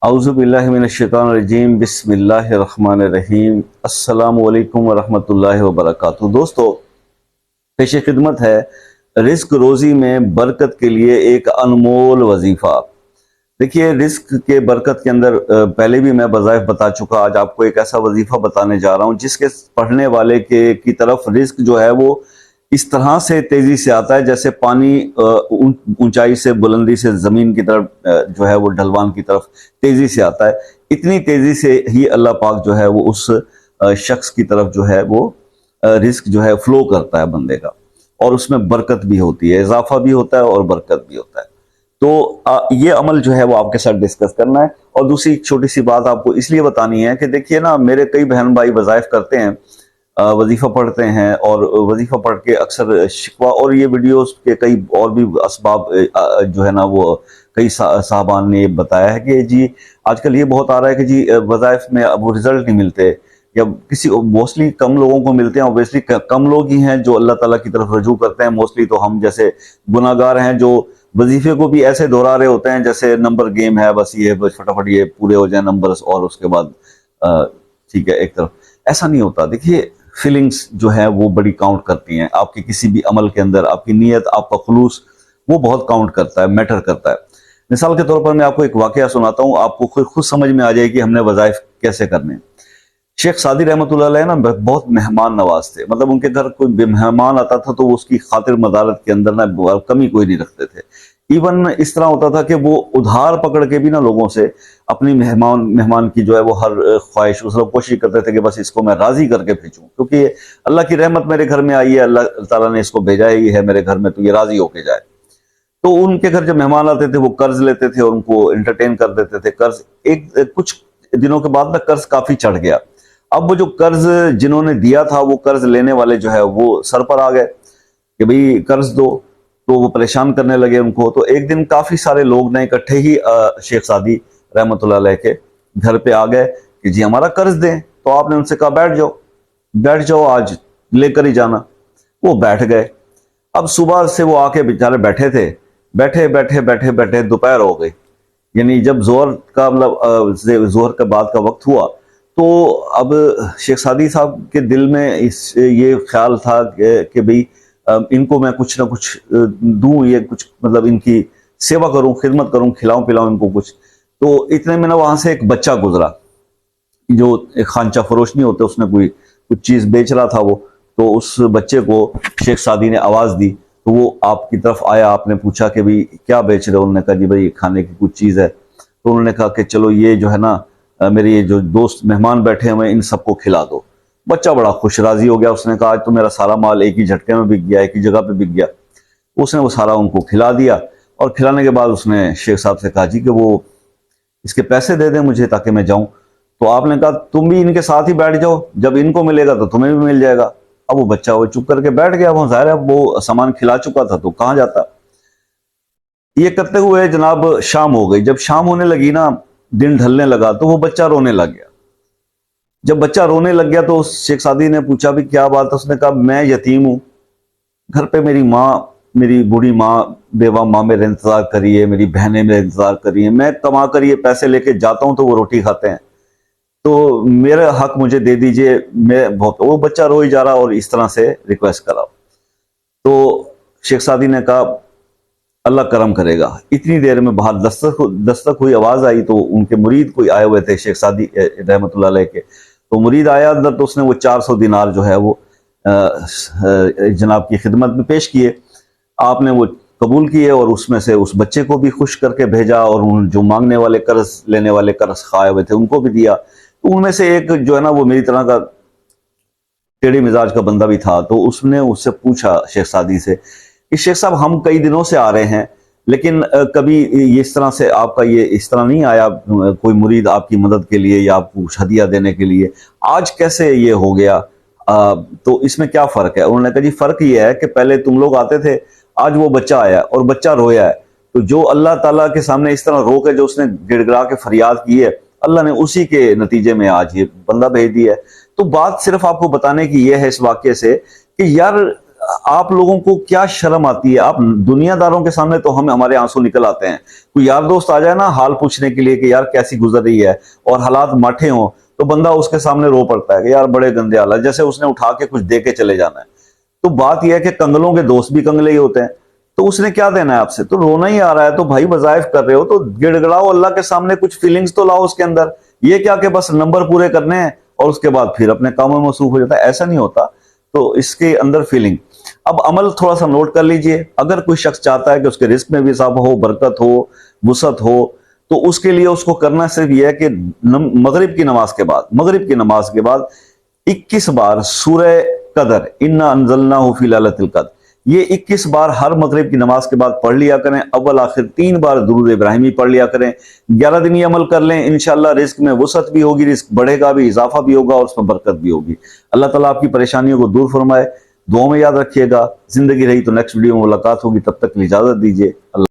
औज़ुबिल्लाहिमिनश्शैतानिर्रजीम बिस्मिल्लाहिर्रहमानिर्रहीम अस्सलामु अलैकुम वरहमतुल्लाहि वबरकातुहू। दोस्तों, पेश खिदमत है रिस्क रोज़ी में बरकत के लिए एक अनमोल वजीफ़ा। देखिए, रिस्क के बरकत के अंदर पहले भी मैं वज़ाइफ बता चुका। आज आपको एक ऐसा वजीफ़ा बताने जा रहा हूँ जिसके पढ़ने वाले के की तरफ रिस्क जो है वो इस तरह से तेजी से आता है जैसे पानी ऊंचाई से, बुलंदी से जमीन की तरफ जो है वो ढलवान की तरफ तेजी से आता है। इतनी तेजी से ही अल्लाह पाक जो है वो उस शख्स की तरफ जो है वो रिस्क जो है फ्लो करता है बंदे का, और उसमें बरकत भी होती है, इजाफा भी होता है और बरकत भी होता है। तो ये अमल जो है वो आपके साथ डिस्कस करना है। और दूसरी छोटी सी बात आपको इसलिए बतानी है कि देखिए ना, मेरे कई बहन भाई वज़ाइफ करते हैं, वजीफा पढ़ते हैं, और वजीफा पढ़ के अक्सर शिकवा और ये वीडियोस के कई और भी असबाब जो है ना वो कई साहबान ने बताया है कि जी आजकल ये बहुत आ रहा है कि जी वज़ाइफ में अब वो रिजल्ट नहीं मिलते, या किसी मोस्टली कम लोगों को मिलते हैं। ऑब्वियसली कम लोग ही हैं जो अल्लाह ताला की तरफ रजू करते हैं। मोस्टली तो हम जैसे गुनाहगार हैं जो वजीफे को भी ऐसे दोहरा रहे होते हैं जैसे नंबर गेम है, बस ये बस फटाफट ये पूरे हो जाए नंबर्स और उसके बाद ठीक है एक तरफ। ऐसा नहीं होता। देखिए, फीलिंग्स जो है वो बड़ी काउंट करती हैं आपके किसी भी अमल के अंदर। आपकी नीयत, आपका खुलूस, वो बहुत काउंट करता है, मैटर करता है। मिसाल के तौर पर मैं आपको एक वाकया सुनाता हूँ, आपको खुद समझ में आ जाए कि हमने वज़ाइफ कैसे करने हैं। शेख सादी रहमतुल्लाह अलैह ना बहुत मेहमान नवाज थे। मतलब उनके घर कोई मेहमान आता था तो वो उसकी खातिर मदारत के अंदर ना कमी कोई नहीं रखते थे। इवन इस तरह होता था कि वो उधार पकड़ के भी ना लोगों से अपनी मेहमान मेहमान की जो है वो हर ख्वाहिश मतलब कोशिश करते थे कि बस इसको मैं राजी करके भेजूं, क्योंकि अल्लाह की रहमत मेरे घर में आई है, अल्लाह ताला ने इसको भेजा ही है मेरे घर में, तो ये राजी होके जाए। तो उनके घर जब मेहमान आते थे वो कर्ज लेते थे और उनको एंटरटेन कर देते थे। कर्ज एक कुछ दिनों के बाद ना कर्ज काफी चढ़ गया। अब वो जो कर्ज जिन्होंने दिया था वो कर्ज लेने वाले जो है वो सर पर आ गए कि भाई कर्ज दो, तो वो परेशान करने लगे उनको। तो एक दिन काफी सारे लोग ने इकट्ठे ही शेख सादी रहमतुल्लाह अलैह के घर पे आ गए कि जी हमारा कर्ज दें। तो आपने उनसे कहा बैठ जाओ, बैठ जाओ, आज लेकर ही जाना। वो बैठ गए। अब सुबह से वो आके बेचारे बैठे थे, बैठे बैठे बैठे बैठे दोपहर हो गई। यानी जब जोहर का मतलब जोहर के बाद का वक्त हुआ, तो अब शेख सादी साहब के दिल में इस ये ख्याल था कि भाई इनको मैं कुछ ना कुछ दूं, ये कुछ मतलब इनकी सेवा करूं, खिदमत करूं, खिलाऊं पिलाऊं इनको कुछ। तो इतने में ना वहां से एक बच्चा गुजरा जो एक खांचा फरोश नहीं होते, उसने कोई कुछ चीज बेच रहा था वो। तो उस बच्चे को शेख सादी ने आवाज दी, तो वो आपकी तरफ आया। आपने पूछा कि भाई क्या बेच रहे हो? उन्होंने कहा जी भाई खाने की कुछ चीज है। तो उन्होंने कहा कि चलो ये जो है ना मेरे ये जो दोस्त मेहमान बैठे हुए इन सबको खिला दो। बच्चा बड़ा खुश राजी हो गया। उसने कहा आज तो मेरा सारा माल एक ही झटके में बिक गया, एक ही जगह पे बिक गया। उसने वो सारा उनको खिला दिया, और खिलाने के बाद उसने शेख साहब से कहा जी कि वो इसके पैसे दे दें मुझे ताकि मैं जाऊं। तो आपने कहा तुम भी इनके साथ ही बैठ जाओ, जब इनको मिलेगा तो तुम्हें भी मिल जाएगा। अब वो बच्चा वो चुप करके बैठ गया। वो जाहिर है वो सामान खिला चुका था तो कहाँ जाता। ये करते हुए जनाब शाम हो गई। जब शाम होने लगी ना, दिन ढलने लगा, तो वो बच्चा रोने लग गया। जब बच्चा रोने लग गया तो शेख सादी ने पूछा भी क्या बात है? उसने कहा मैं यतीम हूं, घर पे मेरी माँ, मेरी बूढ़ी माँ, बेवा माँ मेरे इंतजार कर रही है, मेरी बहनें मेरे इंतजार कर रही है। मैं कमा कर ये पैसे लेके जाता हूँ तो वो रोटी खाते हैं, तो मेरा हक मुझे दे दीजिए। मैं बहुत, वो बच्चा रो ही जा रहा और इस तरह से रिक्वेस्ट करा। तो शेख सादी ने कहा अल्लाह करम करेगा। इतनी देर में बाहर दस्तक हुई, आवाज आई। तो उनके मुरीद कोई आए हुए थे शेख सादी रहमतुल्लाह अलैह के। तो मुरीद आया अंदर, तो उसने वो 400 दिनार जो है वो जनाब की खिदमत में पेश किए। आपने वो कबूल किए और उसमें से उस बच्चे को भी खुश करके भेजा, और उन जो मांगने वाले कर्ज लेने वाले कर्ज खाए हुए थे उनको भी दिया। तो उनमें से एक जो है ना वो मेरी तरह का टेढ़ी मिजाज का बंदा भी था। तो उसने उससे पूछा शेख सादी से कि शेख साहब हम कई दिनों से आ रहे हैं, लेकिन कभी इस तरह से आपका ये इस तरह नहीं आया कोई मुरीद आपकी मदद के लिए या आपको कुछ हदिया देने के लिए, आज कैसे ये हो गया? तो इसमें क्या फर्क है? उन्होंने कहा जी फर्क ये है कि पहले तुम लोग आते थे, आज वो बच्चा आया और बच्चा रोया है। तो जो अल्लाह ताला के सामने इस तरह रो के जो उसने गिड़गिड़ा के फरियाद की है, अल्लाह ने उसी के नतीजे में आज ये बंदा भेज दिया है। तो बात सिर्फ आपको बताने की यह है इस वाक्य से कि यार आप लोगों को क्या शर्म आती है? आप दुनियादारों के सामने तो हमारे आंसू निकल आते हैं। कोई यार दोस्त आ जाए ना हाल पूछने के लिए कि यार कैसी गुजर रही है, और हालात माठे हों, तो बंदा उसके सामने रो पड़ता है कि यार बड़े गंदे हालात, जैसे उसने उठा के कुछ दे के चले जाना है। तो बात यह है कि कंगलों के दोस्त भी कंगले ही होते हैं। तो उसने क्या देना है आपसे? तो रोना ही आ रहा है तो भाई वज़ाइफ कर रहे हो तो गिड़गिड़ाओ, अल्लाह के सामने कुछ फीलिंग्स तो लाओ उसके अंदर। ये क्या कि बस नंबर पूरे करने हैं और उसके बाद फिर अपने कामों में मसरूफ हो जाता है, ऐसा नहीं होता। तो इसके अंदर फीलिंग। अब अमल थोड़ा सा नोट कर लीजिए। अगर कोई शख्स चाहता है कि उसके रिस्क में भी इजाफा हो, बरकत हो, वुसअत हो, तो उसके लिए उसको करना सिर्फ यह है कि मगरिब की नमाज के बाद 21 बार सूरह कदर, इन्ना अंज़लनाहु फी लैलतिल कद्र, ये 21 बार हर मगरिब की नमाज के बाद पढ़ लिया करें। अव्वल आखिर 3 बार दुरूद इब्राहिमी पढ़ लिया करें। 11 दिन ये अमल कर लें, इंशाअल्लाह रिस्क में वुसअत भी होगी, रिस्क बढ़ेगा भी, इजाफा भी होगा और उसमें बरकत भी होगी। अल्लाह ताला आपकी परेशानियों को दूर फरमाए। दुआ में याद रखिएगा। जिंदगी रही तो नेक्स्ट वीडियो में मुलाकात होगी, तब तक इजाजत दीजिए। अल्लाह।